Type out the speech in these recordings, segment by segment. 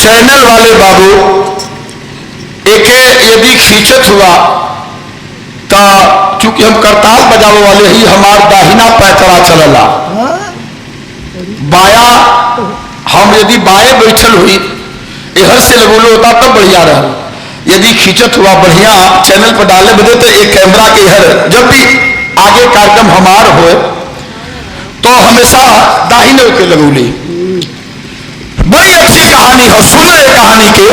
Channel वाले बाबू एके यदि खींचत हुआ तो चूंकि हम करताल बजावे वाले ही हमार दाहिना पैतरा चलला बाया हम यदि बाएं बैठल हुई इधर से लगोलो होता तब बढ़िया रहा। यदि खींचत हुआ बढ़िया चैनल पर डाले बदे तो एक कैमरा के इधर जब भी आगे कार्यक्रम हमार हो तो हमेशा दाहिने के लगोली। बड़ी अच्छी कहानी है, सुनो ये कहानी के।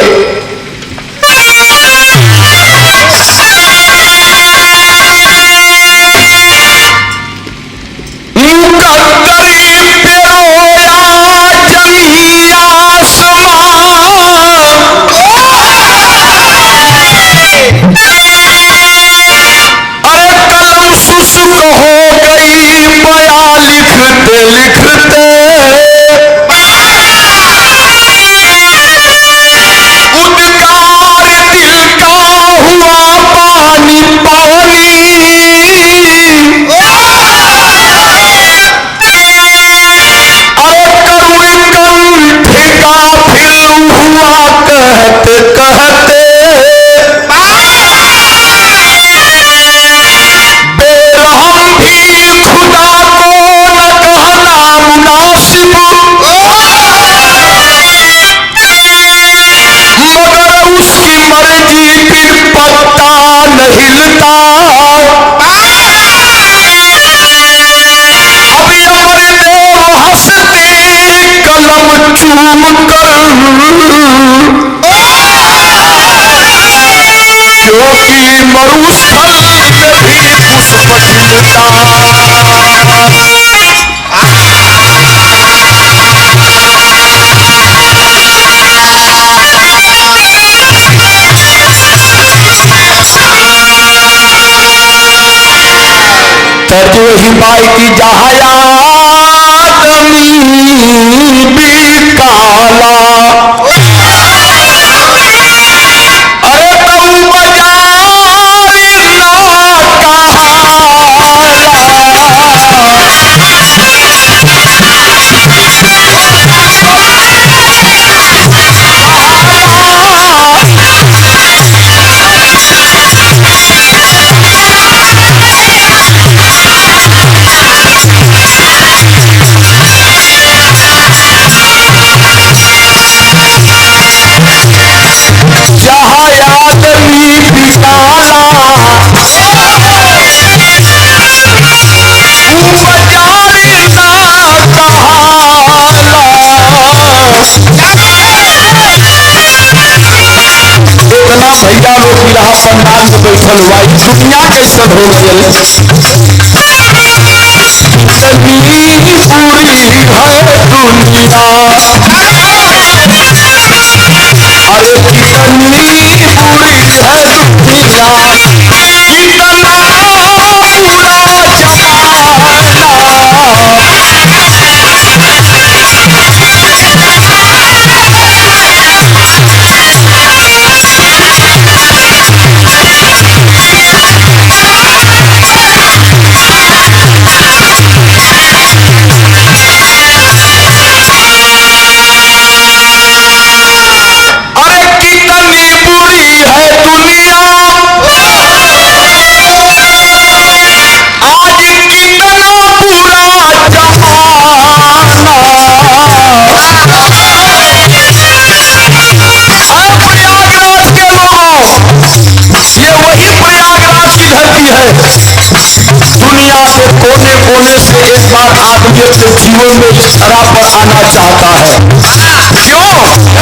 वही बाई की जहाया काला अरे तू बजारी भैया लोग भी रहा पंडाल में बैठल हुआ दुनिया कैसे हो गई पूरी है दुनिया अरे कितनी पूरी है दुनिया कितना दुनिया के कोने कोने से एक बार आदमी अपने जीवन में इस तरह पर आना चाहता है। क्यों?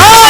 अरे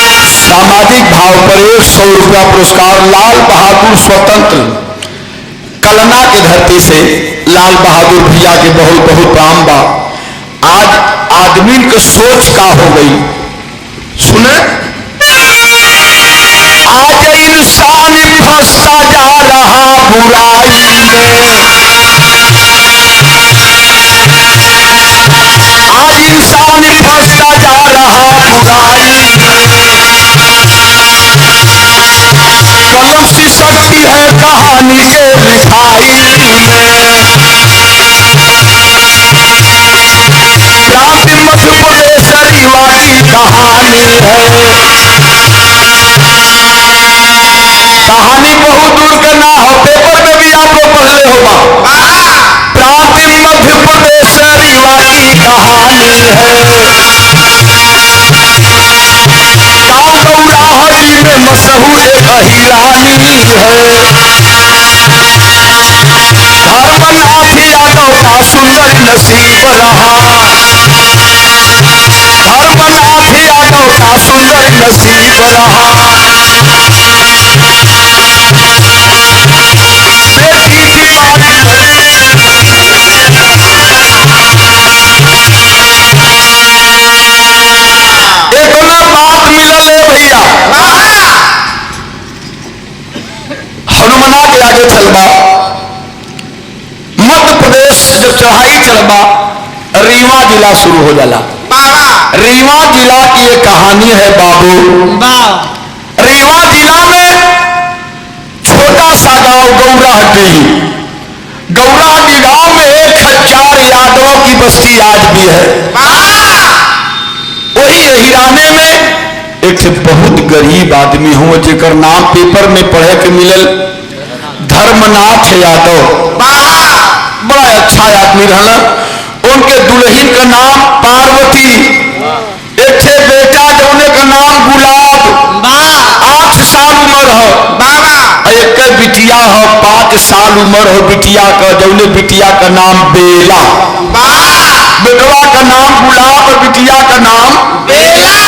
है सामाजिक भाव पर 100 रुपया पुरस्कार लाल बहादुर स्वतंत्र कलना की धरती से लाल बहादुर भैया के बहुत बहुत राम बा। आज आदमी के सोच का हो गई, सुने, आज इंसान फंसता जा रहा बुराई में, आज इंसान फंसता जा रहा बुराई में। कलम सी शक्ति है कहानी के लिखाई में। प्राचीन मध्य प्रदेश रीवा की कहानी है। कहानी बहुत दूर का ना हो, पेपर में भी आप लोग पढ़ ले होगा। प्राचीन मध्य प्रदेश रीवा की कहानी है। गाँव गौराहरी में मशहूर एक हिरानी है। धर्मनाथ यादव का सुंदर नसीब रहा। धर्मनाथ यादव का सुंदर नसीब रहा। बेटी की बात एक बात मिलल है भैया। हनुमना के आगे चलबा, मध्य प्रदेश जब चढ़ाई चढ़बा, रीवा जिला शुरू हो जाला। रीवा जिला की एक कहानी है बाबू। रीवा जिला में छोटा सा गांव गौराहटी। गौराहटी गांव में 1000 यादवों की बस्ती आज भी है। वही हिराने में एक बहुत गरीब आदमी हुआ जेकर नाम पेपर में पढ़े के मिलल, धर्मनाथ यादव। बड़ा अच्छा आदमी रहला। उनके दुल्हन का नाम पार्वती, एक बेटा जौने का नाम गुलाब, 8 साल उम्र हो। एक बिटिया हो 5 साल उम्र हो बिटिया का, जौने बिटिया का नाम बेला। बेटवा का नाम गुलाब और बिटिया का नाम बेला।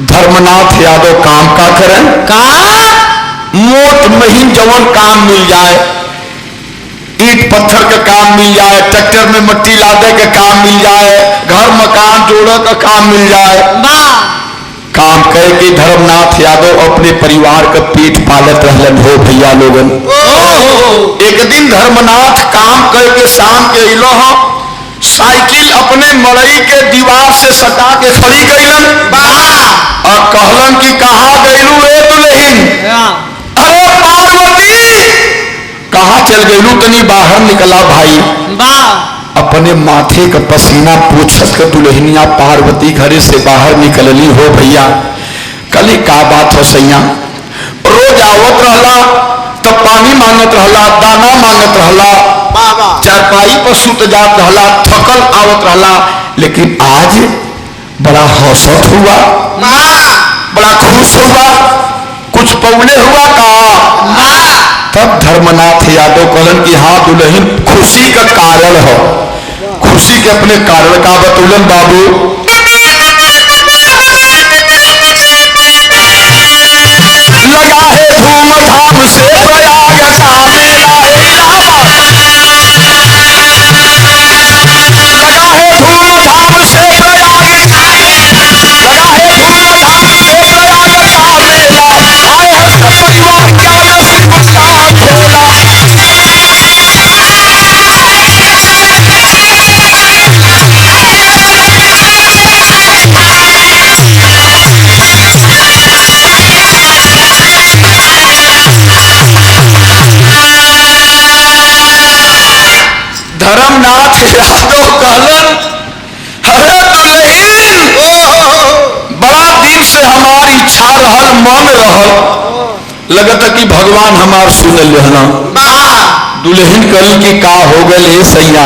धर्मनाथ यादव काम का करें, मोट महीन जवन काम मिल जाए, ईट पत्थर का काम मिल जाए, ट्रैक्टर में मट्टी लादे का काम मिल जाए, घर मकान जोड़े का काम मिल जाए, काम करके धर्मनाथ यादव अपने परिवार का पेट पालत रहलन हो भैया लोगन। एक दिन धर्मनाथ काम करके शाम के अलो हो, साइकिल अपने मड़ई के दीवार से सटा के खड़ी गईलन और कहलन कि कहाँ गईलू रे दुल्हन? अरे पार्वती, कहाँ चल गईलू? तनी बाहर निकला भाई। अपने माथे का पसीना पूछत के दुल्हनिया पार्वती घरे से बाहर निकलली हो भैया। कली का बात हो सैया? रोज आवत रहला तब पानी मांगत रहला, दाना मांगत रहला, चारपाई पर सुत जात रहला, थकल आवत रहला, लेकिन आज बड़ा हौसत हुआ, बड़ा खुश हुआ, कुछ पौले हुआ का? तब धर्मनाथ यादव कहलन कि हाँ दुल्हन, खुशी का कारण हो। खुशी के अपने कारण का बतौलन बाबू। लगा है धूमधाम से प्रयाग का मेला इलाहाबाद। लगा है धूमधाम से प्रयाग, लगा है धूमधाम से प्रयाग का मेला। आए हैं सब परिवार क्या नसीब का खोला। धर्मनाथ यादव कहलन, अरे दुल्हन, बड़ा दिन से हमारी इच्छा रहल, मन रहल, लगता कि भगवान हमार सुन लेना। दुल्हन कहलन कि का हो गए सैया?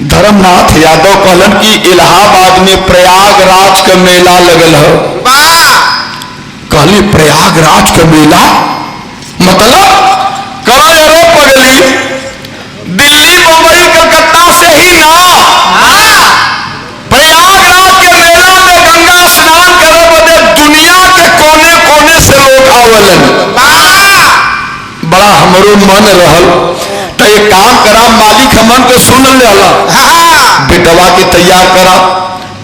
धर्मनाथ यादव कहलन कि इलाहाबाद में प्रयागराज का मेला लगल है। कहली प्रयागराज का मेला मतलब? कहे अरे पगली, दिल्ली मुंबई कलकत्ता से ही ना, प्रयागराज के मेला में गंगा स्नान करे बदे दुनिया के कोने कोने से लोग आवलन। बड़ा हमरो मन रहल तो एक काम करा, रहला। बेटवा के तैयार करा,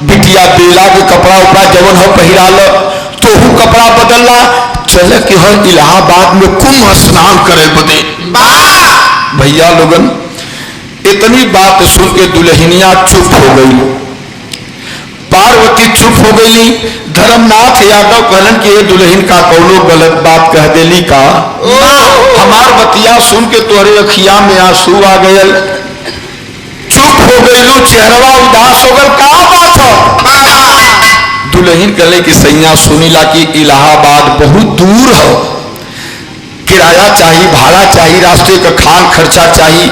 बिटिया बेला के कपड़ा उपड़ा जवन हो पहिरा लो, तोहू कपड़ा बदलला, चले कि हर इलाहाबाद में कुंभ स्नान करे बदे। भैया लोगन, इतनी बात सुन के दुल्हनिया चुप हो गई, पार्वती चुप हो गई। धर्मनाथ यादव कहलन कि ये दुल्हन का कौनो गलत बात कह देली का? हमार बतिया सुन के तोहरे अखिया में आंसू आ गयल, चुप हो गईलू, चेहरवा उदास हो गल, का बात हो? दुल्हन कहले कि सैया सुनीला कि इलाहाबाद बहुत दूर हो, किराया चाहिए, भाड़ा चाहिए, रास्ते का खान खर्चा चाहिए,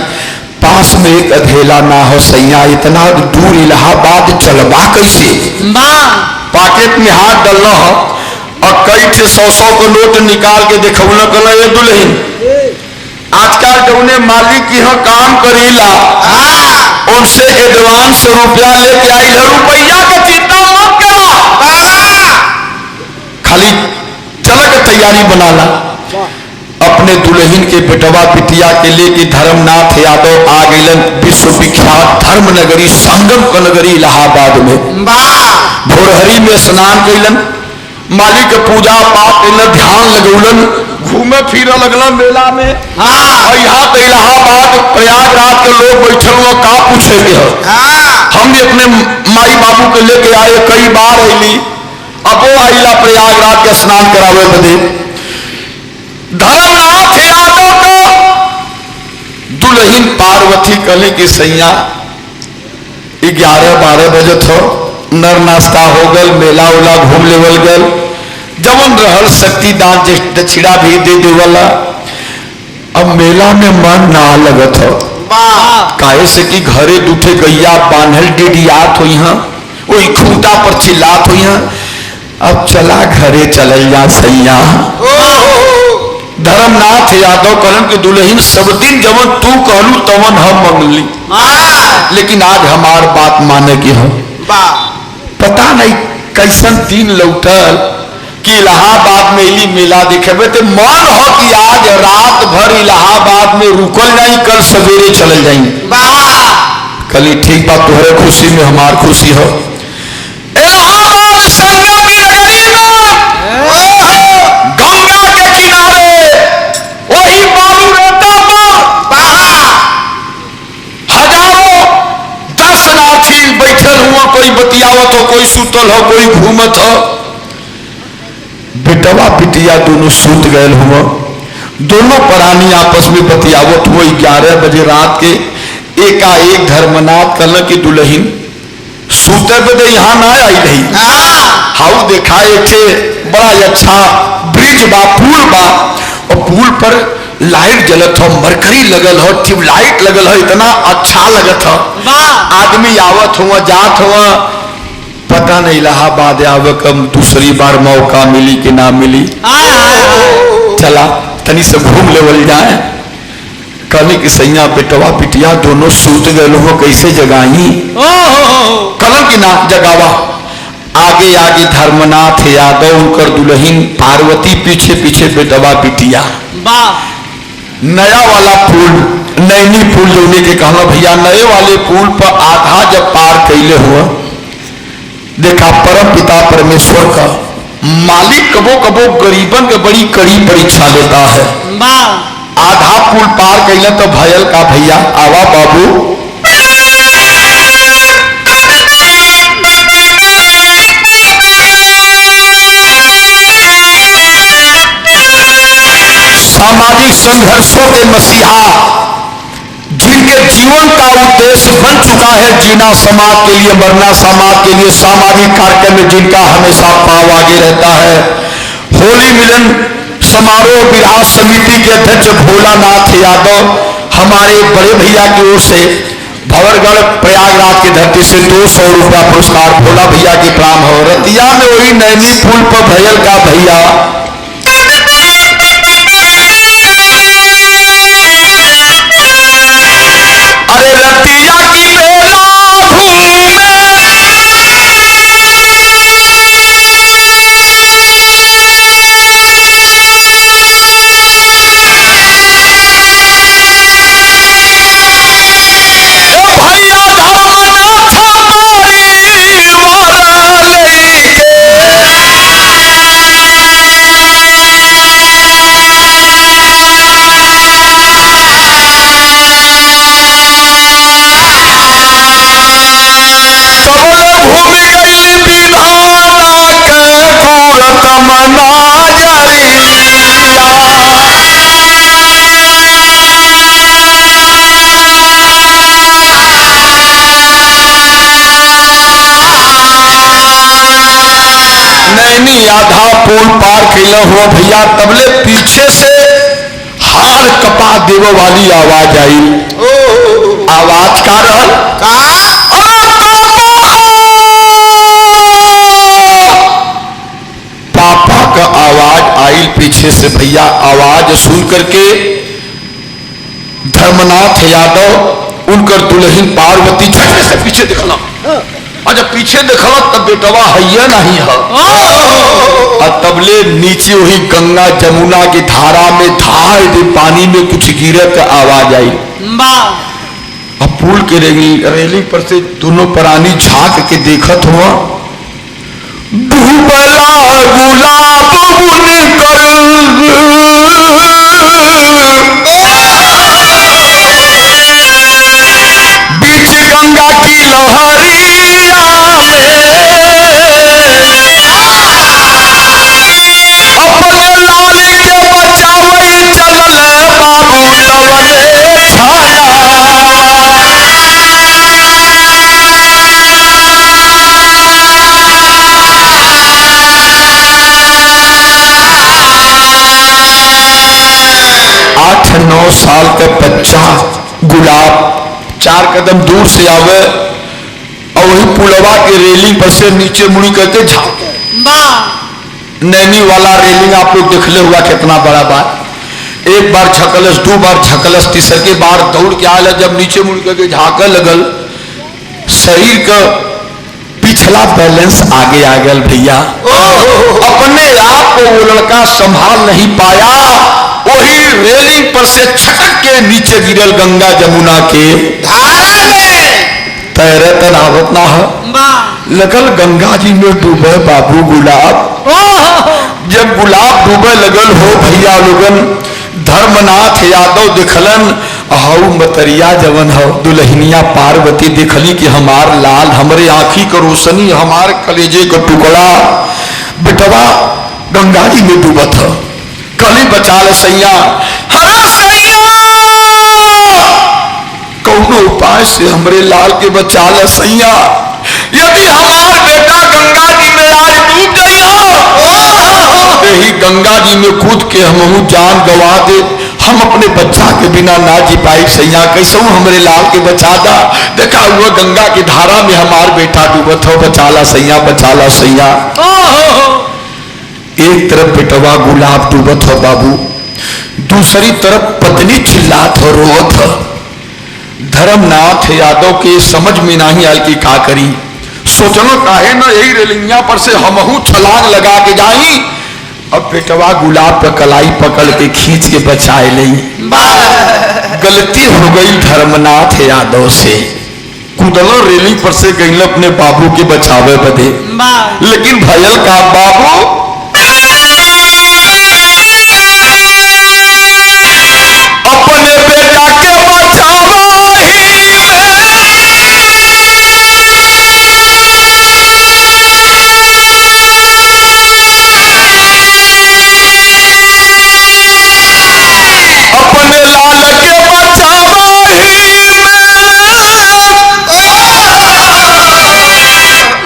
पास में एक अधेला ना हो सैया, इतना दूर इलाहाबाद चलबा कैसे? पॉकेट में हाथ डालना हो और कई ठे 100-100 को नोट निकाल के देखौना कहला ये दुल्हन आजकल जौने मालिक की यहाँ काम करीला उनसे एडवांस रुपया लेके आई है, रुपया का चिंता मत करा, खाली चल के तैयारी बनाला। अपने दुल्हन के बेटवा बिटिया के लेके धर्मनाथ यादव आ गईलन विश्व विख्यात धर्म नगरी संगम का नगरी इलाहाबाद में। भोरहरी में स्नान कैलन, मालिक पूजा पाठ कैलन, ध्यान लगौलन, घूमे फिरे लगलन मेला में। और यहाँ तो इलाहाबाद प्रयागराज के लोग बैठल हुआ, का पूछे के हम भी अपने माई बाबू के लेके आए, कई बार अली, अब वो आईला प्रयागराज के स्नान करावे बदे। धर्मनाथ यादव को दुल्हन पार्वती कहले कि सैया 11-12 बजे थो, नर नाश्ता हो गल, मेला उला घूम लेवल गल, जवन रहल शक्ति दान दक्षिणा भी दे देवला। अब मेला में मन ना लगत हो, काहे से कि घरे दूठे गैया बांधल डिडियात हुई हैं, वही खूंटा पर चिल्लात हुई हैं, अब चला घरे चल जा सैया। धर्मनाथ यादव कहलन कि दुल्हन सब दिन जवन तू कहलू तवन हम मंगली, लेकिन आज हमार बात माने की हो। पता नहीं कैसन दिन लौटल कि इलाहाबाद में इली मेला दिखेबे, तो मन हो कि आज रात भर इलाहाबाद में रुकल जाई, कल सवेरे चल जाई। कली ठीक बात, तोहरे खुशी में हमार खुशी हो। इलाहाबाद संगम की नगरी में गंगा के किनारे वही बालू रेता पर हजारों दर्शनार्थी बैठल हुआ, कोई बतियावत हो, कोई सुतल हो, कोई घूमत हो। बेटवा बिटिया दोनों सूत गए हुआ, दोनों प्राणी आपस में बतियावत हुआ। 11 बजे रात के एकाएक धर्मनाथ कहल कि दुल्हन सूते बदे यहाँ ना आई रही, हाउ देखा एक बड़ा अच्छा ब्रिज बा, पुल बा, और पुल पर लाइट जलत हो, मरकरी लगल हो, ट्यूबलाइट लगल हो, इतना अच्छा लगत हो। आदमी आवत हुआ जात हुआ, पता नहीं इलाहाबाद आवे कब दूसरी बार मौका मिली कि ना मिली। चला तनी से घूम लेवल जाए। कहने की सैया बेटवा बिटिया दोनों सूत गए हो, कैसे जगाई? कलन की ना जगावा। आगे आगे धर्मनाथ यादव उनकर दुल्हन पार्वती, पीछे पीछे बेटवा बिटिया। नया वाला पुल, नैनी पुल जो के कहना भैया, नए वाले पुल पर आधा जब पार कैले हुआ, देखा परम पिता परमेश्वर का मालिक कबो कबो गरीबन के बड़ी कड़ी परीक्षा लेता है। आधा पुल पार कैले तो भयल का भैया आवा बाबू, सामाजिक संघर्षों के मसीहा, जिनके जीवन का उद्देश्य बन चुका है जीना समाज के लिए, मरना समाज के लिए, सामाजिक कार्यक्रम में जिनका हमेशा पाव आगे रहता है। होली मिलन समारोह विराट समिति के अध्यक्ष भोलानाथ यादव, हमारे बड़े भैया की ओर से भंवरगढ़ प्रयागराज की धरती से 200 रुपया पुरस्कार भोला भैया की प्राम हो। रतिया में वही नैनी पुल पर भयल का भैया अरे रतिया की बेला घूमे ओ भाई नैनी आधा पुल पार कैला हुआ भैया, तबले पीछे से हार कपा देव वाली आवाज आई। आवाज का रहल पापा का आवाज आई पीछे से भैया। आवाज सुन करके धर्मनाथ यादव उनकर दुल्हन पार्वती झटके से पीछे दिखला, और जब पीछे देखला तब बेटवा हैया नहीं है। और तबले नीचे वही गंगा जमुना की धारा में धार दे पानी में कुछ गिरत आवाज आई। अब पुल के रेलिंग पर से दोनों प्राणी झांक के देखत हुआ, डूबला गुलाब बुनकर बीच गंगा की लहरिया में अपने लाल के बचावे चलल बाबू लवने छाया। 8-9 साल का बच्चा गुलाब 4 कदम दूर से आवे और वही पुलवा के रेलिंग पर से नीचे मुड़ी करके झांके। नैनी वाला रेलिंग आप लोग देखले हुआ कितना बड़ा बात। एक बार झकलस, 2 बार झकलस, तीसर के बार दौड़ के आया। जब नीचे मुड़ करके झांके लगल, शरीर का पिछला बैलेंस आगे आ गया भैया। अपने आप को वो लड़का संभाल नहीं पाया, वही रेलिंग पर से छटक के नीचे गिरल गंगा जमुना के धारा में। तैरे तनावत ना हो लगल गंगा जी में डूबे बाबू गुलाब। जब गुलाब डूबे लगल हो भैया लोगन, धर्मनाथ यादव दिखलन हाउ मतरिया जवन हो दुल्हनिया पार्वती दिखली कि हमार लाल, हमरे आंखी का रोशनी, हमार कलेजे का टुकड़ा बेटवा गंगा जी में डूबत हो। कली बचा ले सैया, हरा सैया कौनो उपाय से हमरे लाल के बचा ले सैया। यदि हमार बेटा गंगा जी में आज डूब गई हो, यही गंगा जी में कूद के हम जान गवा दे, हम अपने बच्चा के बिना ना जी पाई सैया। कैसे हमरे लाल के बचा दा, देखा हुआ गंगा की धारा में हमार बेटा डूबत हो, बचाला सैया, बचाला सैया। एक तरफ बेटवा गुलाब डूबत हो बाबू, दूसरी तरफ पत्नी चिल्लात हो, रोत हो। धर्मनाथ यादव के समझ में नहीं आयल कि का करी। सोचलो काहे ना यही रेलिंगिया पर से हमहू छलांग लगा के जाई। अब बेटवा गुलाब पे कलाई पकड़ के खींच के बचाए ले। गलती हो गई धर्मनाथ यादव से, कूदलो रेलिंग पर से गई अपने बाबू के बचावे बदे, लेकिन भयल का बाबू अपने बेटा के बचावा ही अपने लाल के बचावा ही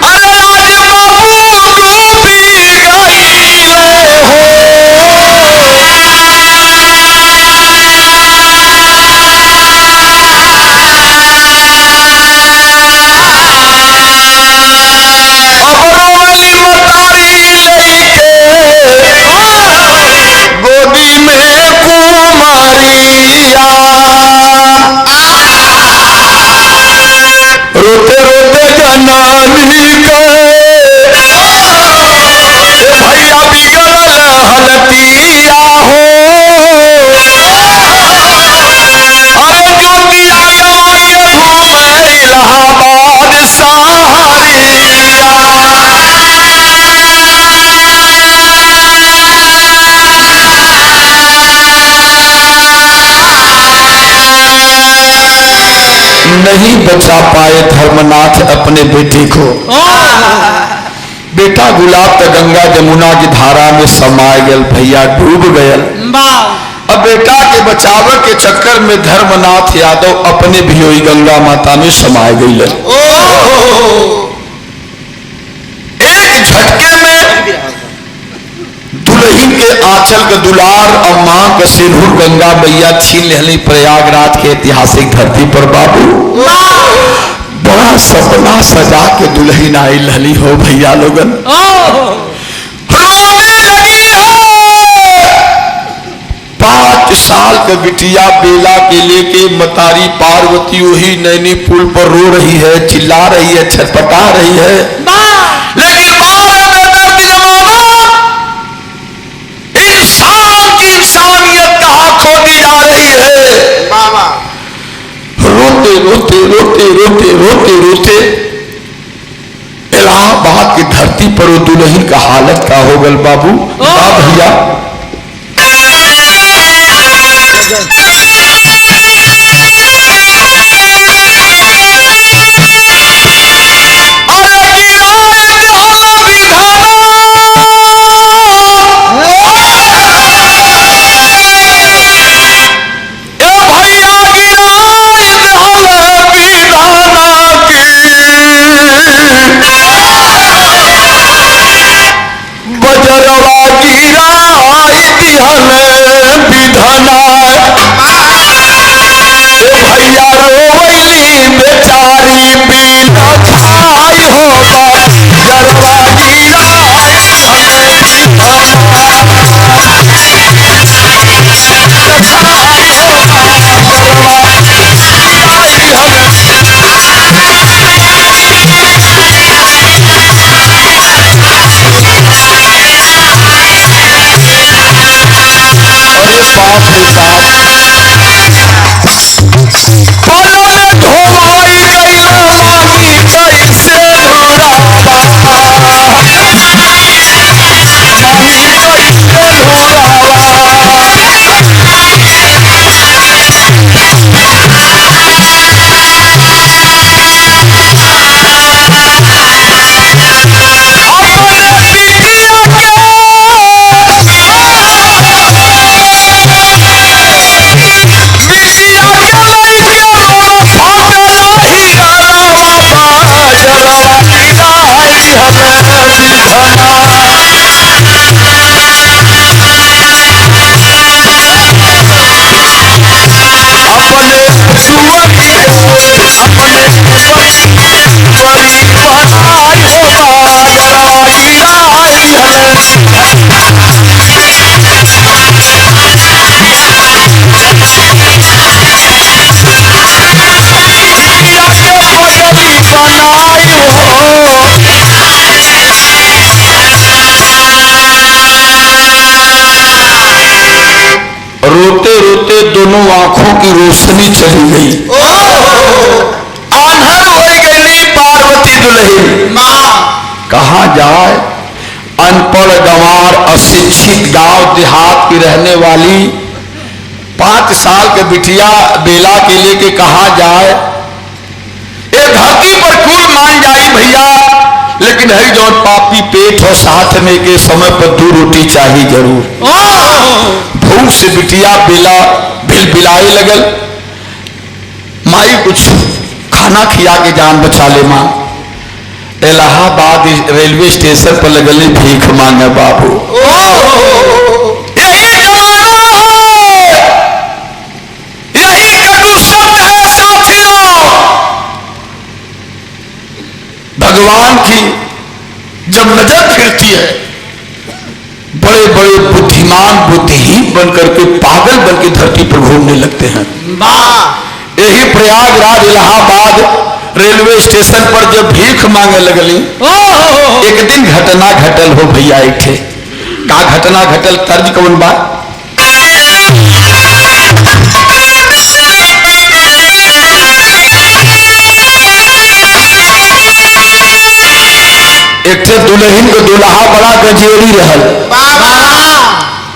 अरे आज बाबू डूबी गई हो। गोदी में कुमारिया रोते रोते जनानी के भैया बिगड़ल हलतिया हो। अरे जोगिया गाँव के घूमे इलाहाबाद सहारिया। नहीं बचा पाए धर्मनाथ अपने बेटे को। बेटा गुलाब तो गंगा जमुना की धारा में समा गया भैया, डूब गया। अब बेटा के बचावे के चक्कर में धर्मनाथ यादव अपने भी वही गंगा माता में समा गई। एक झटके में दुल्हन के आंचल के दुलार और मां के सिंदूर गंगा मैया छीन लेहली प्रयागराज के ऐतिहासिक धरती पर बाबू। बड़ा सपना सजा के दुल्हन आई लहली हो भैया लोगन। रोने लगी है। 5 साल के बिटिया बेला के लेके मतारी पार्वती वही नैनी पुल पर रो रही है, चिल्ला रही है, छटपटा रही है। लेकिन इंसान की इंसानियत कहां खोती जा रही है। रोते रोते रोते रोते रोते रोते इलाहाबाद की धरती पर वो दुल्हन का हालत का हो गल बाबू। भैया भैया रोवली बेचारी बिना खाई होगा जरवा रोते रोते दोनों आंखों की रोशनी चली गई। आंधर हो गई पार्वती दुल्हन। कहां जाए? अनपढ़ गंवार अशिक्षित गांव देहात की रहने वाली 5 साल के बिटिया बेला के लेके कहा जाए? ये धरती पर कुल मान जाई भैया, लेकिन है जो पापी पेट हो साथ में के समय पर 2 रोटी चाहिए जरूर। भूख से बिटिया बेला बिलबिलाए लगल, माई कुछ खाना खिया के जान बचा ले मां। इलाहाबाद रेलवे स्टेशन पर लगल भीख मांगे बाबू। यही जमाना है, यही कटु शब्द है साथियों। भगवान की जब नजर फिरती है, बड़े बड़े बुद्धिमान बुद्धिहीन बनकर के पागल बन के धरती पर घूमने लगते हैं। यही प्रयागराज इलाहाबाद रेलवे स्टेशन पर जब भीख मांगे लगली, एक दिन घटना घटल हो भैया। एक थे का घटना घटल, तर्ज कौन बा? एक थे दुल्हन को दुल्हा बड़ा गजेरी रहल।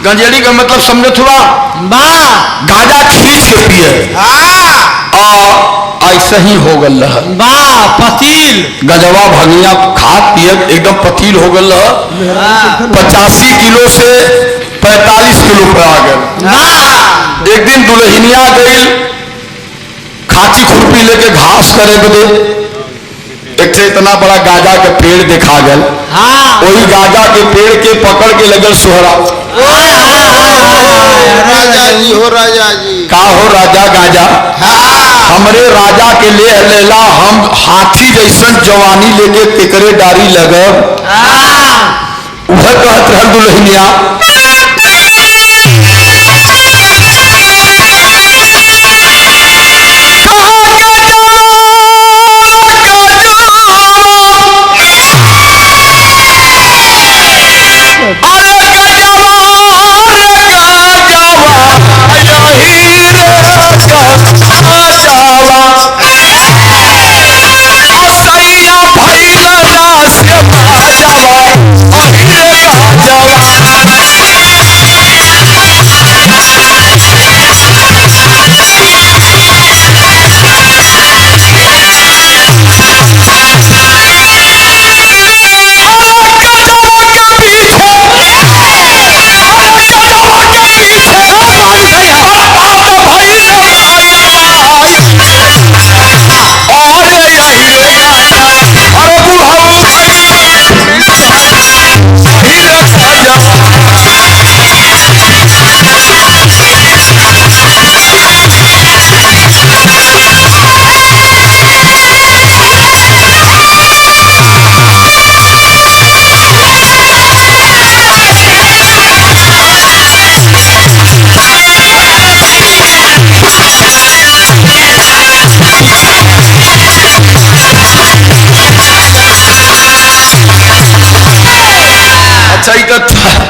गजेरी का मतलब समझे थोड़ा, गाजा खींच के पिए ऐसा ही हो गल पतील गजवा भंगिया खा पिए एकदम पतील हो गल। 85 किलो से 45 किलो पर आ गए। एक दिन दुल्हनिया गई खाची खुरपी लेके घास करे बदे, एक थे इतना बड़ा गाजा के पेड़ देखा गल। वही गाजा के पेड़ के पकड़ के लगल सोहरा। राजा जी हो राजा जी का हो राजा गाजा हमरे राजा के ले लेला हम हाथी जैसन जवानी लेके केकरे डारी लगब। वह कहत रहल दुल्हनिया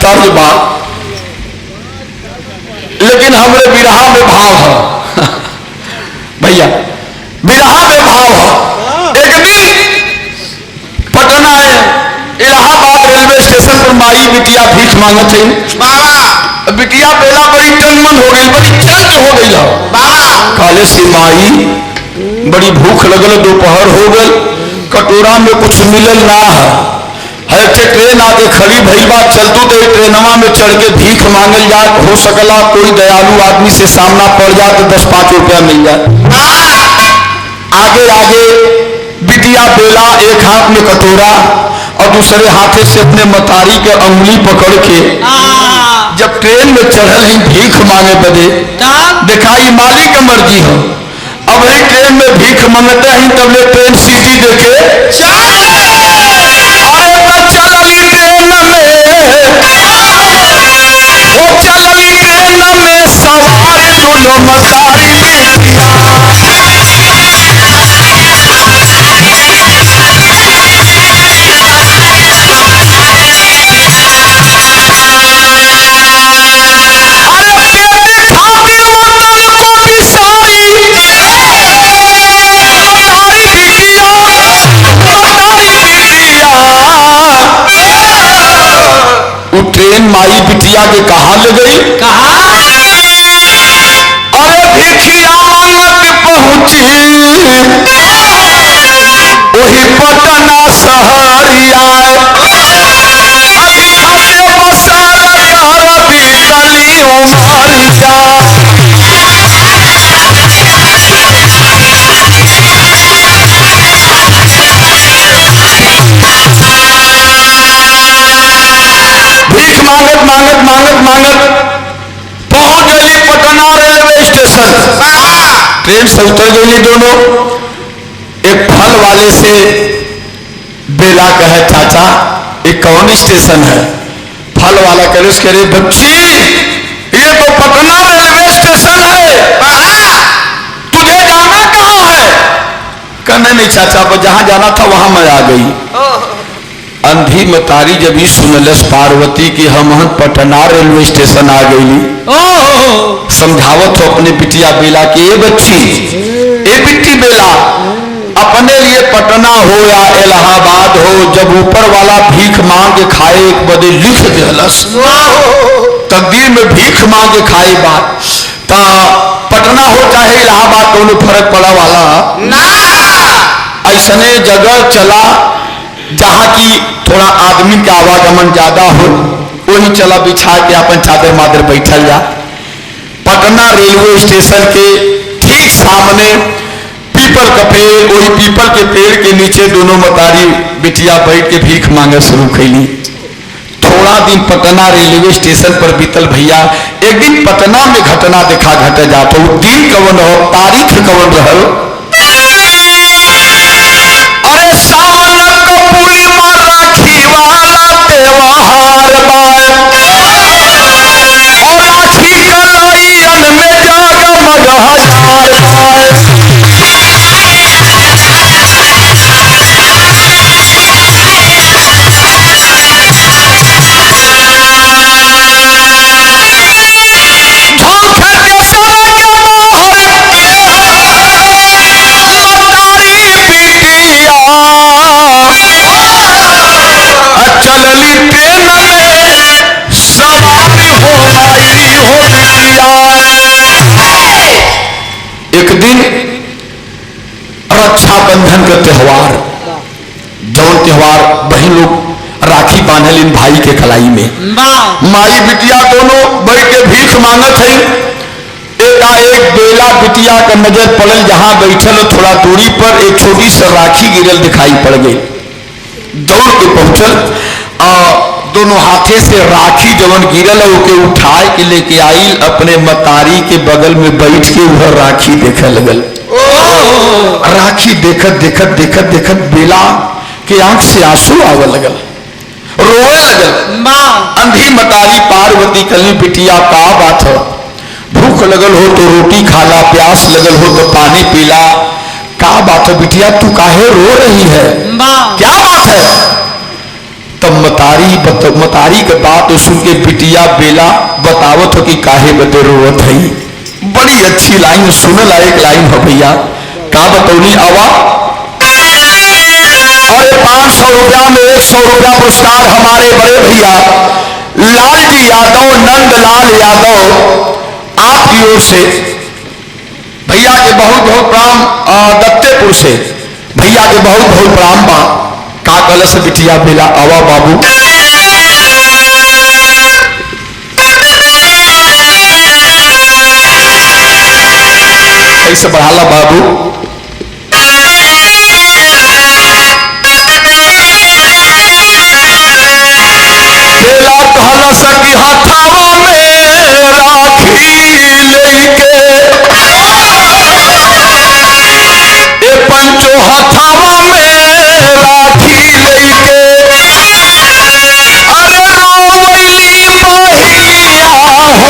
तर्ज बा, लेकिन हमरे बिरहा में भाव है भैया, बिरहा में भाव है। एक दिन पटना है इलाहाबाद रेलवे स्टेशन पर माई बिटिया भीख मांगत है। बाबा बिटिया बेला बड़ी टनमन हो गई, बड़ी चर्च हो गई है। बाबा काले से माई बड़ी भूख लगल, दोपहर हो गल, कटोरा में कुछ मिलल ना है। ट्रेन आके खड़ी भई बात चलतू तो ट्रेनवा में चढ़ के भीख मांगल जाए, हो सकला कोई दयालु आदमी से सामना पड़ जाए तो 10-5 रुपया मिल जाए। आगे आगे बिटिया बेला, एक हाथ में कटोरा और दूसरे हाथे से अपने मतारी के अंगुली पकड़ के जब ट्रेन में चढ़ल ही भीख मांगे बदे, देखा ये मालिक का मर्जी हो। अब ही ट्रेन में भीख मांगते ही तब ले ट्रेन सीटी देके चलली ट्रेन में सवार दुलो मतारी ट्रेन माई बिटिया के कहा ले गई, कहा अरे भिखिया मांगत पहुंची वही पटना शहरिया से बसल कर बीतली उमरिया। भीख मांगत मांगत मांगत मांगत पहुंच गई पटना रेलवे स्टेशन। ट्रेन से उतर गई दोनों। एक फल वाले से बेला कहे चाचा ये कौन स्टेशन है? फल वाला करे बच्ची ये तो पटना रेलवे स्टेशन है, तुझे जाना कहाँ है? कहने नहीं चाचा पर जहां जाना था वहां मैं आ गई। अंधी मतारी जब ही सुनलस पार्वती की हम पटना रेलवे स्टेशन आ गई, समझावत हो अपने बिटिया बेला की, ये बच्ची ये बिट्टी बेला अपने लिए पटना हो या इलाहाबाद हो, जब ऊपर वाला भीख मांग के खाए एक बदे लिख दिलस तकदीर में भीख मांग के खाए बात ता पटना हो चाहे इलाहाबाद दोनों फर्क पड़ा वाला ना। ऐसने जगह चला जहां की थोड़ा आदमी का आवागमन ज्यादा हो, वही चला बिछा के अपन चादर मादर बैठल जा। पटना रेलवे स्टेशन के ठीक सामने पीपल का पेड़, वही पीपल के पेड़ के नीचे दोनों मतारी बिटिया बैठ के भीख मांगे शुरू कैली। थोड़ा दिन पटना रेलवे स्टेशन पर बीतल भैया। एक दिन पटना में घटना देखा घट जाता। वो दिन कवन हो, तारीख कवन रहल। अरे सावन कपूरी में राखी वाला त्योहार बाय, और राखी कलाइयन में जगमग हजार बाय। चलली ट्रेन में सवार हो माई हो बिटिया। एक दिन रक्षाबंधन का त्योहार, जौन त्योहार बहन लोग राखी बांधल इन भाई के कलाई में। माई बिटिया दोनों बैठ के भीख मांगत है। एकाएक बेला बिटिया का नजर पड़ल, जहां बैठल थोड़ा दूरी पर एक छोटी सी राखी गिरल दिखाई पड़ गई। दौड़ के पहुंचल, दोनों हाथे से राखी जवन गिरल ओके उठाए के लेके आई, अपने मतारी के बगल में बैठ के वह राखी देखे लगल। राखी देखत देखत देखत देखत बेला के आंख से आंसू आवे लगल, रोए लगल। अंधी मतारी पार्वती कली बिटिया का बात है, भूख लगल हो तो रोटी खाला, प्यास लगल हो तो पानी पीला। क्या बात है बिटिया, तू काहे रो रही है, क्या बात है? तब मतारी के बात सुन के बिटिया बेला बतावत हो कि काहे बदे रोवत है। बड़ी अच्छी लाइन, सुने लायक लाइन हो भैया। का बतौनी आवा। और 500 रुपया में 100 रुपया पुरस्कार हमारे बड़े भैया लालजी यादव, नंदलाल यादव आपकी ओर से भैया के बहुत बहुत प्रणाम। दत्तेपुर से भैया के बहुत बहुत प्रणाम बा। का कलश बिटिया बेला आवा बाबू। ऐसे बढ़ाला बाबू। बेला कहला सकी हथावा में राखी लेके, ए पंचो हथावा में राखी लेके। अरे रोवली बहिया हो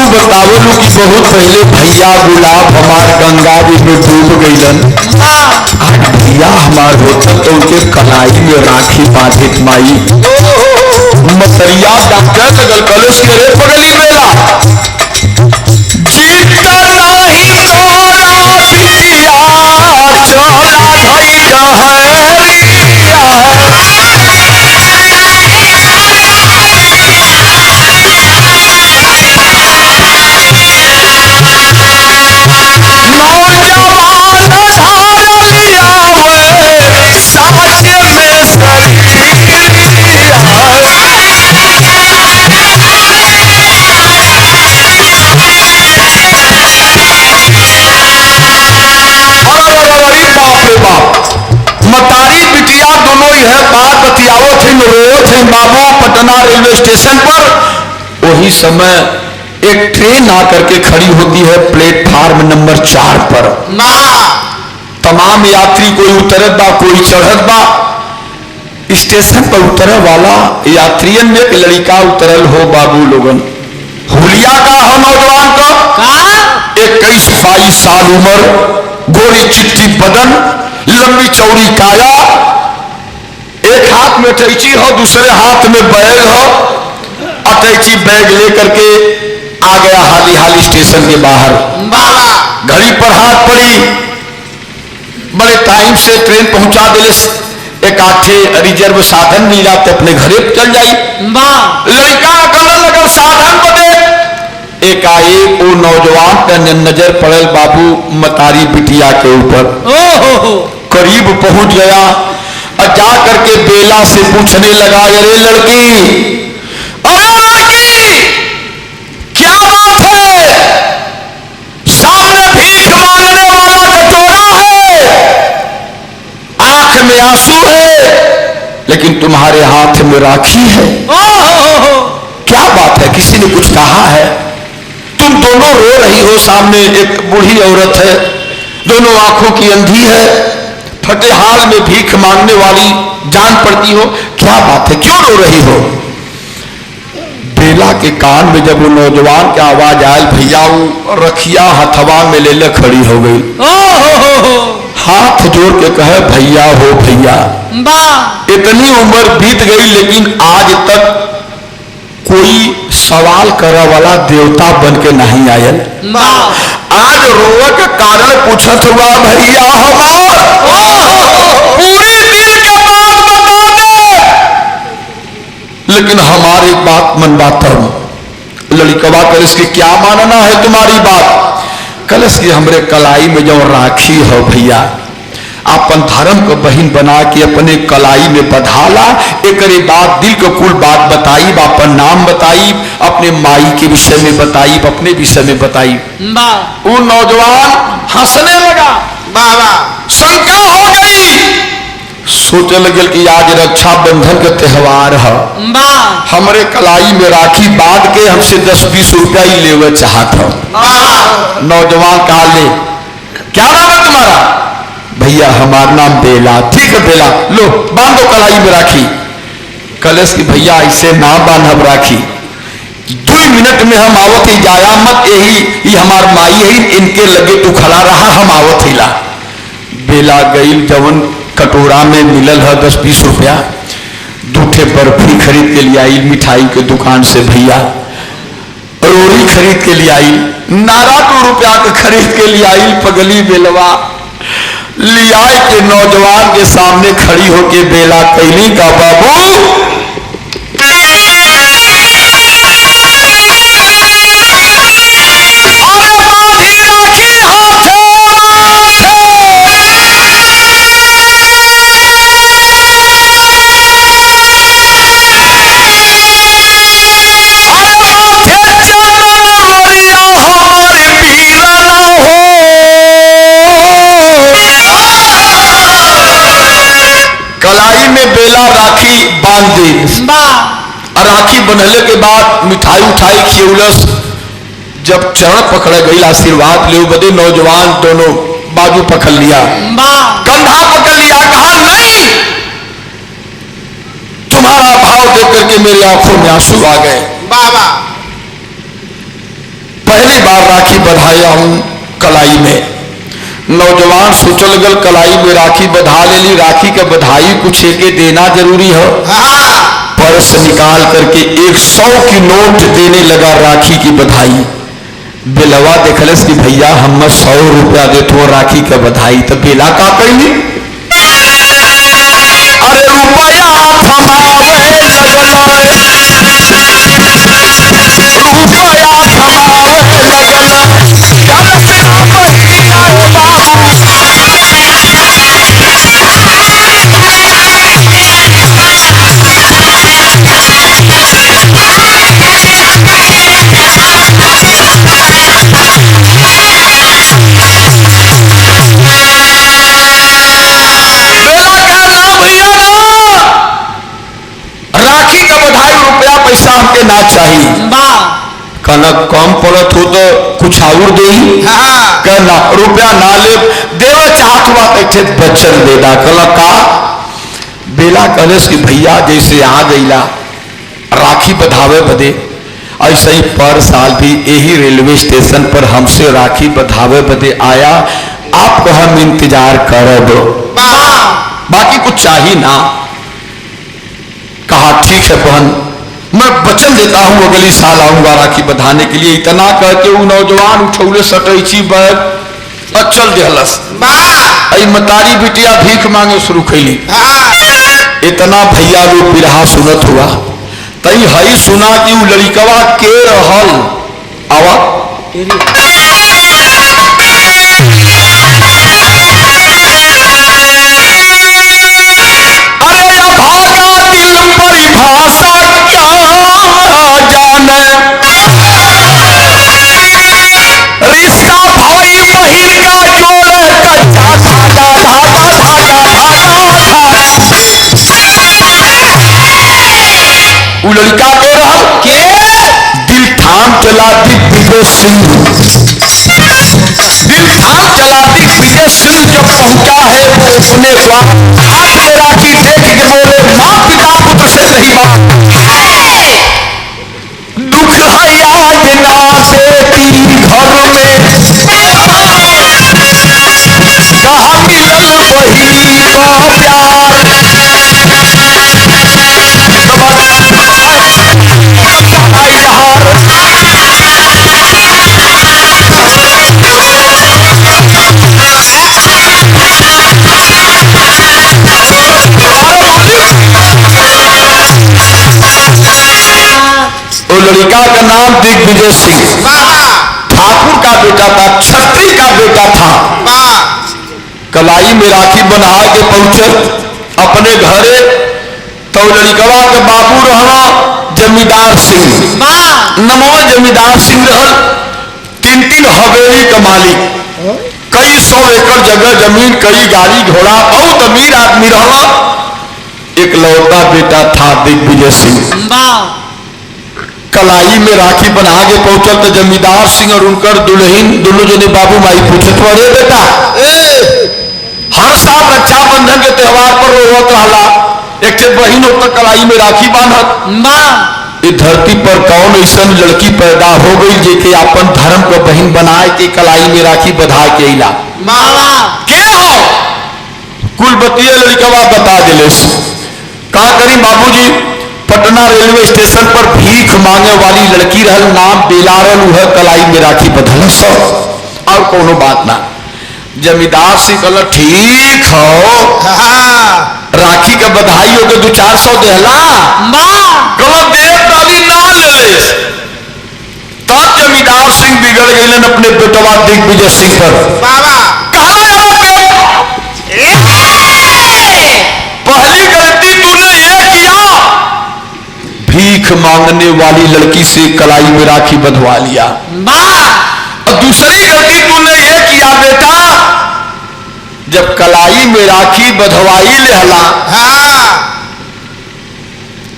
बतावलू कि बहुत पहले भैया गुलाब हमार गंगा जी में डूब गईलन। भैया हमार होतन तो उनके कलाई में राखी बांधित माई। मतरिया डॉक्टर लगल कलश के रे पगली बेला जीता नहीं तोरा बिटिया चला धई डहरिया। मतारी बिटिया दोनों यह बात बतियावो थे, रो थे बाबू पटना रेलवे स्टेशन पर। वही समय एक ट्रेन आकर के खड़ी होती है प्लेटफार्म नंबर 4 पर। तमाम यात्री कोई उतरत बा, कोई चढ़त बा। स्टेशन पर उतरे वाला यात्रियन में एक लड़का उतरल हो बाबू लोगन। हुलिया का हो नौजवान का 21-22 साल उम्र, गोरी चिट्टी बदन, लंबी चौड़ी काया, एक हाथ में अटैची हो, दूसरे हाथ में बैग हो। अटैची बैग लेकर के आ गया हाली हाली स्टेशन के बाहर। घड़ी पर हाथ पड़ी, बड़े टाइम से ट्रेन पहुंचा दिले। एक आठे रिजर्व साधन मिल जाते अपने घरे चल जाई। लड़का कहने लगा साधन बदे। एकाएक वो नौजवान का नजर पड़ल बाबू मतारी बिटिया के ऊपर। करीब पहुंच गया और जा करके बेला से पूछने लगा, अरे लड़की, क्या बात है? सामने भीख मांगने वाला कटोरा है, आंख में आंसू है, लेकिन तुम्हारे हाथ में राखी है। क्या बात है? किसी ने कुछ कहा है? तुम दोनों रो रही हो, सामने एक बूढ़ी औरत है, दोनों आंखों की अंधी है, फटे हाल में भीख मांगने वाली जान पड़ती हो। क्या बात है, क्यों रो रही हो? बेला के कान में जब वो नौजवान की आवाज आयल, भैया वो रखिया हथवा में ले ले खड़ी हो गई। हाथ जोड़ के कहे, भैया हो भैया। इतनी उम्र बीत गई लेकिन आज तक कोई सवाल करे वाला देवता बन के नहीं आयल। आज रोवे के कारण पूछत हुआ, भैया हमार पूरी दिल के बात बता दे, लेकिन हमारी बात मन बात है। लड़कवा कर इसकी क्या मानना है तुम्हारी बात? कलश की हमरे कलाई में जो राखी हो भैया, अपन धर्म को बहन बना के अपने कलाई में बधाला। एक बात दिल को कुल बात बताई, अपन नाम बताई, अपने माई के विषय में बताई, अपने विषय में बताई। वो नौजवान हंसने लगा। शंका हो गई, सोचे लगे कि आज रक्षाबंधन का त्योहार है, हमरे कलाई में राखी बांध के हमसे 10-20 रुपया ही लेवे चाहत हो। नौजवान कहा, ले क्या नाम है तुम्हारा? भैया हमारा नाम बेला। ठीक है बेला, लो बांधो कलाई में राखी। कलेश की भैया ऐसे ना बांधब राखी, 2 मिनट में हम आवत ही, जाया मत, यही हमार माई है, इनके लगे तू खड़ा रहा, हम आवत ही ला। बेला गई, जवन कटोरा में मिलल है 10-20 रुपया, 2 ठे बर्फी खरीद के लिए आई मिठाई के दुकान से भैया, रोड़ी खरीद के लिए आई, नारा 2 रुपया के खरीद के लिए आई। पगली बेलवा लिया के नौजवान के सामने खड़ी होके बेला कैली का, बाबू कलाई में बेला राखी बांध दी। राखी बंधले के बाद मिठाई उठाई खियौलस। जब चरण पकड़ गई आशीर्वाद ले बदे, नौजवान दोनों बाजू पकड़ लिया, कंधा पकड़ लिया, कहा नहीं, तुम्हारा भाव देख करके मेरी आंखों में आंसू आ गए। पहली बार राखी बंधाया हूं कलाई में। नौजवान सोचल गल कलाई में राखी बधा ले ली, राखी का बधाई कुछ के देना जरूरी हो। पर्स निकाल करके 100 की नोट देने लगा राखी की बधाई। बेलवा देखलस कि भैया हम 100 रुपया देते राखी का बधाई। तो बेला का कैली, अरे रुपया थमावे लगल, रुपया थमावे राखी का बधाई रुपया पैसा हमके ना चाहिए। कहना कम पड़त हो तो कुछ और दे, कहना रुपया ना ले देवे चाहत हुआ कैसे बच्चन देदा। कहला का बेला कलेस कि भैया जैसे आ गईला राखी बधावे बदे, ऐसे ही पर साल भी यही रेलवे स्टेशन पर हमसे राखी बधावे बदे आया, आपको हम इंतजार कर दो, बाकी कुछ चाहिए ना। कहा ठीक है बहन, मैं वचन देता हूं अगली साल आऊंगा राखी बधाने के लिए। इतना कह के वो नौजवान उठौले सटैची बैग अचल देहलस। आई मतारी बिटिया भीख मांगे शुरू कैली। इतना भैया लोग बिरहा सुनत हुआ तई हई सुना कि वो लड़िकवा के रहल आवा परिभाषा क्या जाने, रिश्ता भाई बहिन का जोड़ कच्चा धागा धागा धागा धागा वो लड़का के रहल के दिल थाम चला दिग्विजय सिंह, दिल थाम चला दिग्विजय सिंह जब पहुंचा है वो अपने द्वार, हाथ में राखी देख के बोले मां पिता पुत्र से सही बात, दुख है आज ना बेटी घर में, कहा मिलल वही को प्यार, लड़का का नाम दिग्विजय सिंह ठाकुर का बेटा था, छत्री का बेटा था। कलाई में राखी बना के पहुंचे अपने घरे तो लड़कवा के बाबू रहना जमींदार सिंह, नमो जमींदार सिंह रहल, 3 हवेली का मालिक, कई 100 एकड़ जगह जमीन, कई गाड़ी घोड़ा, बहुत अमीर आदमी रहला। एक लौता बेटा था दिग्विजय सिंह। कलाई में राखी बना के पहुंचल तो जमींदार सिंह और उनकर दुल्हन दोनों जने बाबू माई पूछत अरे बेटा हर साल रक्षाबंधन के त्योहार पर रोवत रहला, एक बहन होता कलाई में राखी बांधत, इस धरती पर कौन ऐसा लड़की पैदा हो गई जेके अपन धर्म को बहन बनाए के कलाई में राखी बधा के इला के हो कुल बतिया लड़कवा बता दिले। कहा करी बाबूजी पटना रेलवे स्टेशन पर भीख मांगे वाली लड़की रहल, नाम बेलारल, है कलाई में राखी बधल सो और कोनो बात ना। जमींदार सिंह कहला ठीक हो राखी का बधाई हो गए 200-400 देहला, कहला देव डाली ना ले। तब जमींदार सिंह बिगड़ गए अपने बेटवा दिग्विजय सिंह पर। पहली गलती तूने ये किया, भीख मांगने वाली लड़की से कलाई में राखी बंधवा लिया, और दूसरी गलती तूने ये किया बेटा जब कलाई में राखी बंधवाई लेहला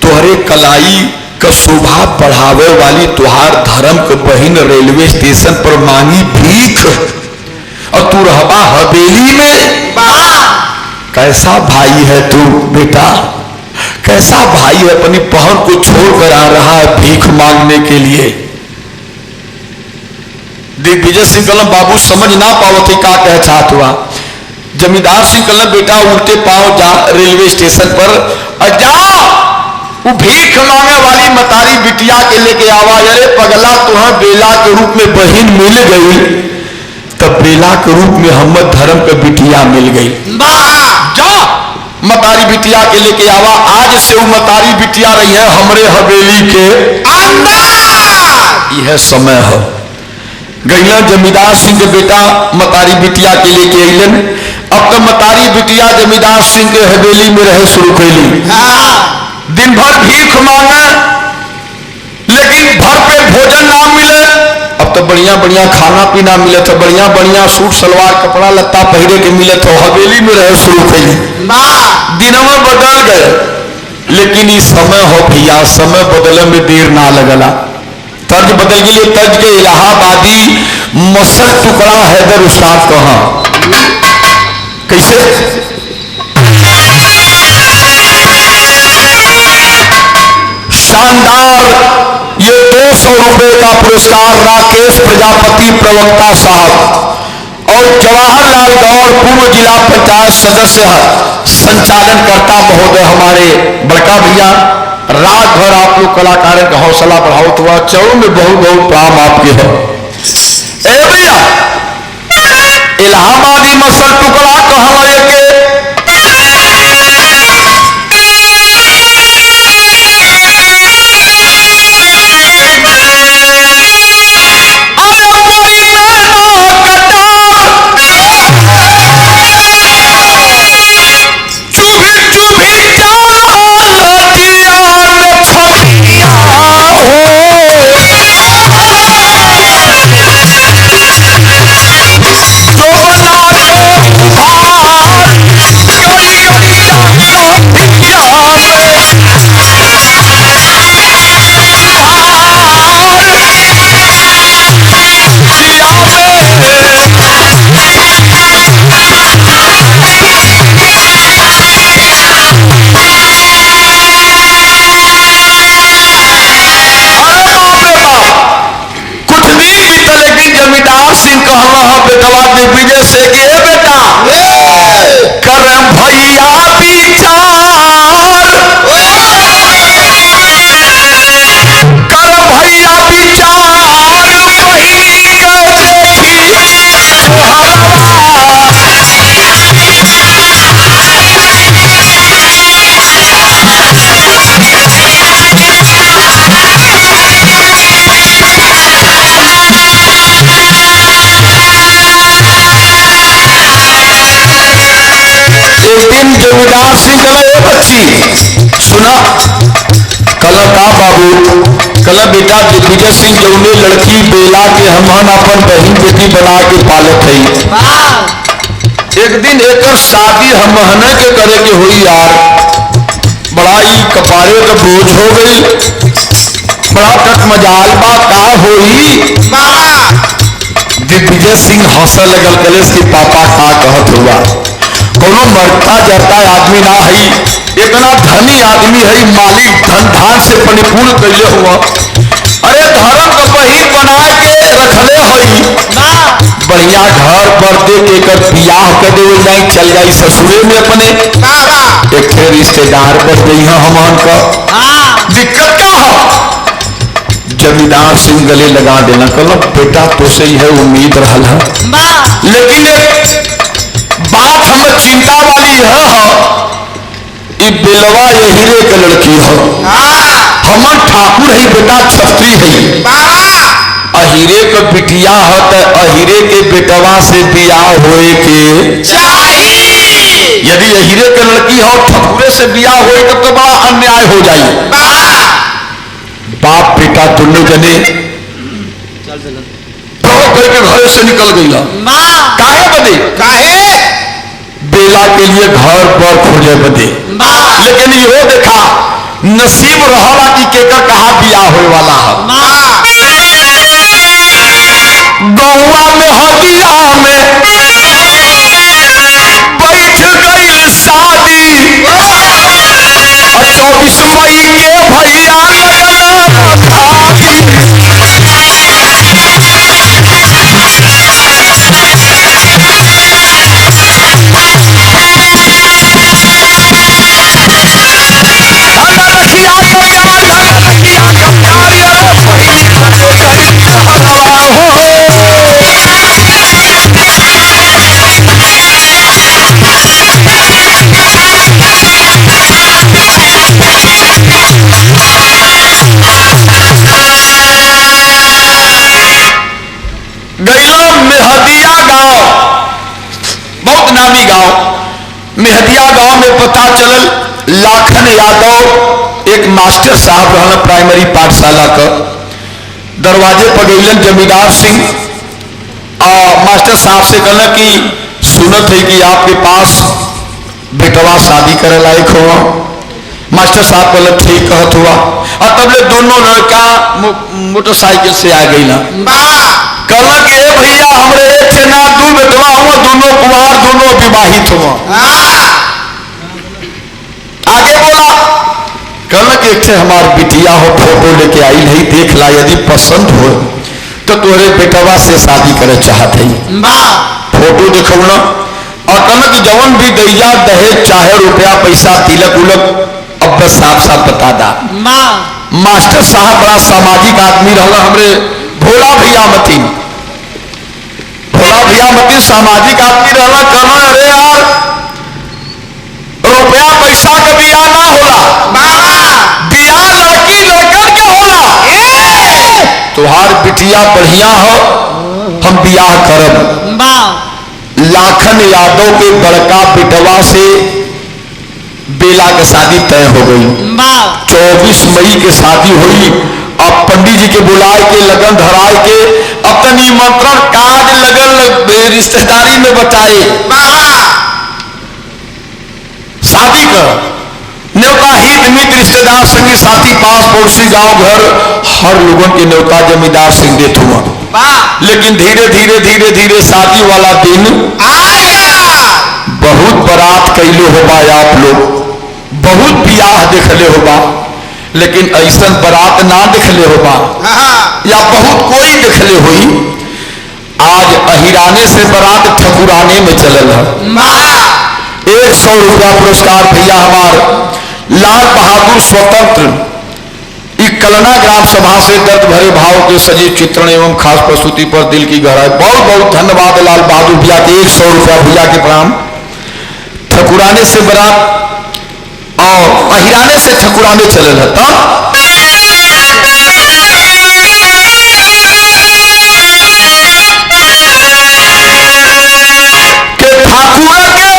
तोहरे कलाई का शोभा बढ़ावे वाली तुहार धर्म के बहन रेलवे स्टेशन पर मांगी भीख और तू रहबा हवेली में। कैसा भाई है तू बेटा, कैसा भाई है अपनी बहन को छोड़कर आ रहा है भीख मांगने के लिए। दिग्विजय सिंह कलम बाबू समझ ना पाओ थे का कह चाहत हुआ। जमींदार सिंह कलम बेटा उल्टे पाओ जा रेलवे स्टेशन पर और जा वो भीख मांगे वाली मतारी बिटिया के लेके आवा। अरे पगला तुम्हें बेला के रूप में बहन मिल गई तब बेला के रूप में हमद धर्म के बिटिया मिल गई। जा मतारी बिटिया के लेके आवा। आज से वो मतारी बिटिया रही है हमरे हवेली के अंदर। यह समय है गईला जमींदार सिंह के बेटा मतारी बिटिया के लेके अलन। अब तो मतारी बिटिया जमींदार सिंह के हवेली में रहे शुरू कैली। दिन भर भीख मांगे लेकिन भर पे भोजन ना मिले। अब तो बढ़िया बढ़िया खाना पीना मिले तो बढ़िया बढ़िया सूट सलवार कपड़ा लत्ता पहरे के मिले तो हवेली में रहे शुरू कैली। दिनों बदल गए लेकिन इस समय हो भैया समय बदले में देर ना लगला। तर्ज बदल गई। तर्ज के इलाहाबादी मसल टुकड़ा हैदर उस्ताद कहा कैसे शानदार ये 200 रुपए का पुरस्कार राकेश प्रजापति प्रवक्ता साहब और जवाहरलाल गौड़ पूर्व जिला पंचायत सदस्य संचालनकर्ता महोदय हमारे बड़का भैया रात भर आप लोग कलाकारों का हौसला बढ़ाओ हुआ चौड़ में बहुत बहुत प्राम आपके है। ए भैया इलाहाबादी मसल टुकड़ा कहवा के बेटवा दिग्विजय से कि बेटा कर भैया विचार कर भैया विचार बहिनी के जमींदार सिंह कल बच्ची सुना कल का बाबू कल बेटा दिग्विजय सिंह जौने लड़की बेला के हमन अपन बहन बेटी बना के पालत है एक दिन एक शादी हमहन के करे के हुई यार बड़ा ही कपारे का बोझ हो गई बड़ा कट मजाल बा का होई दिग्विजय सिंह हंसा लगल कलेस के पापा का कहत हुआ कोनो मरता जरता आदमी ना है इतना धनी आदमी है मालिक धन धान से परिपूर्ण कैले हुआ अरे धर्म का बहिन बना के रखले होई बढ़िया घर पर दे के कर बियाह कर दे जाए चल जाई ससुरे में अपने एक रिश्तेदार पर गई हमन का दिक्कत क्या हो जमींदार सिंह गले लगा देना कल बेटा तो सही है उम्मीद रहा लेकिन एक बात हमें चिंता वाली है बेलवा ये हीरे के लड़की हो हमर ठाकुर है बेटा छत्री है अहीरे का बिटिया है तो अहीरे के बेटवा से बियाह होए के यदि अहीरे के लड़की हो ठाकुरे से बियाह होए तो बड़ा अन्याय हो जाए बाप बेटा दोनों जने करके घर से निकल गई काहे बदे बेला के लिए घर पर खोजे बदे लेकिन यो देखा नसीब रहा कि केकर कहा बियाह होए वाला है गौवा में हदिया में बैठ गई शादी 24 मई के भैया मेहदिया गांव बहुत नामी गांव मेहदिया गांव में पता चलल लाखन यादव एक मास्टर साहब रहना प्राइमरी पाठशाला का दरवाजे पर गईलन जमींदार सिंह और मास्टर साहब से कहना कि सुनत है कि आपके पास बेटवा शादी करे लायक हो मास्टर साहब बोले ठीक कहत हुआ। और तब ले दोनों लड़का मोटरसाइकिल से आ गई ना। कहला कि ए भैया हमरे एक से ना दू बेटवा हुआ, दोनों कुमार, दोनों विवाहित हुआ। आगे बोला, कहला कि एक से हमार बिटिया हो, फोटो लेके आई नहीं, देख ला, यदि पसंद हो तो तोरे बेटवा से शादी करे चाहत है। फोटो दिखौला और कहला कि जवन भी दैया दहेज चाहे रुपया पैसा तिलक उलक अब बस साफ साफ बता दा। मास्टर साहब बड़ा सामाजिक आदमी रहा, हमरे भोला भैया मतीन, भोला भैया मतीन सामाजिक आदमी रहा। कहना अरे यार रुपया पैसा का बिया ना होला, बिया लड़की लड़कन के होला। तुहार बिटिया बढ़िया हो, हम बियाह करब। लाखन यादव के बड़का बेटवा से बेला के शादी तय हो गई। 24 मई के शादी हुई। अब पंडित जी के बुलाए के लगन धराए के अब तो निमंत्रण काज लगन रिश्तेदारी में बताए शादी कर न्योता हित मित्र रिश्तेदार संगी साथी पास पड़ोसी गांव घर हर लोगों के न्योता जमींदार सिंह देत हुआ। लेकिन धीरे धीरे धीरे धीरे शादी वाला दिन बहुत बारात कैले होगा, आप लोग बहुत बियाह देखले होगा, लेकिन ऐसा बारात ना देखले होगा या बहुत कोई देखले हुई। आज अहिराने से बारात ठकुराने में चलल है। 100 रुपया पुरस्कार भैया हमार लाल बहादुर स्वतंत्र कलना ग्राम सभा से दर्द भरे भाव के सजीव चित्रण एवं खास प्रस्तुति पर दिल की गहराई। बहुत बहुत धन्यवाद लाल बहादुर भैया के 100 रुपया भैया के प्रणाम। ठकुराने से बारात और अहिराने से ठकुराने चले रहता के ठाकुर के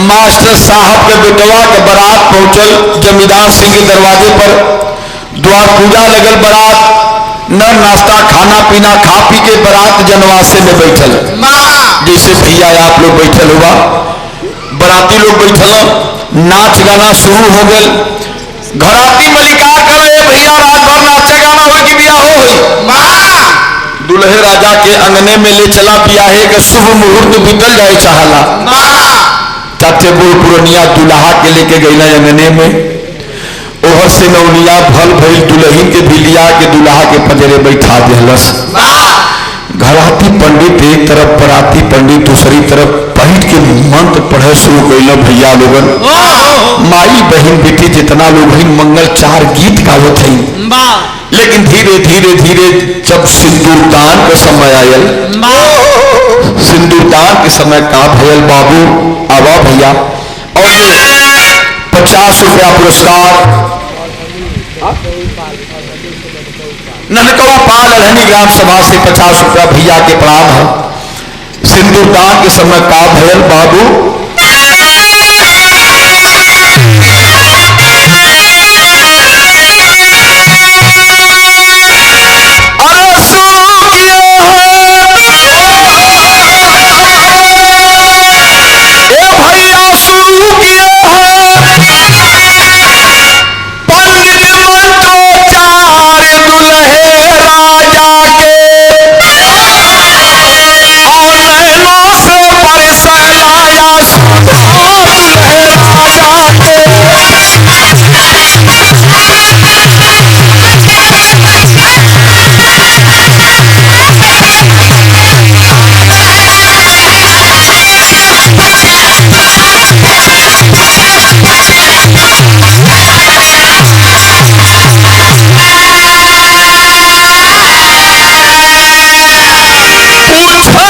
मास्टर साहब के बेटवा के बारात पहुंचल जमींदार सिंह के दरवाजे पर। द्वार पूजा लगल, बारात न नाश्ता खाना पीना खा पी के बारात जनवासे में बैठल, जैसे भैया आप लोग बैठल हुआ। बाराती लोग बैठल, नाच गाना शुरू हो गल। घराती मलिकार करे भैया रात भर नाचे गाना हो कि बिया हो। दुल्हे राजा के अंगने में ले चला, बियाहे के शुभ मुहूर्त बीतल जाए चाहला। चाचे बुढ़ पुरनिया दुल्हा के लेके गई अंगने में, ओहर से नौनिया भल भइल, दुल्हन के भी लिया के दुल्हा के पजरे बैठा दिलस। घराती पंडित एक तरफ, बराती पंडित दूसरी तरफ बैठ के मंत्र पढ़े शुरू कैल। भैया लोगन माई बहन बेटी जितना लोग मंगल 4 गीत गावत है। लेकिन धीरे धीरे धीरे जब सिंदूरदान का समय आयल, सिंदूरदान के समय का भयल बाबू आवा भैया, और ये 50 रुपया पुरस्कार ननकवा पाल अरहनी ग्राम सभा से 50 रुपया भैया के प्रणाम है। सिंदूरदान के समय का भयल बाबू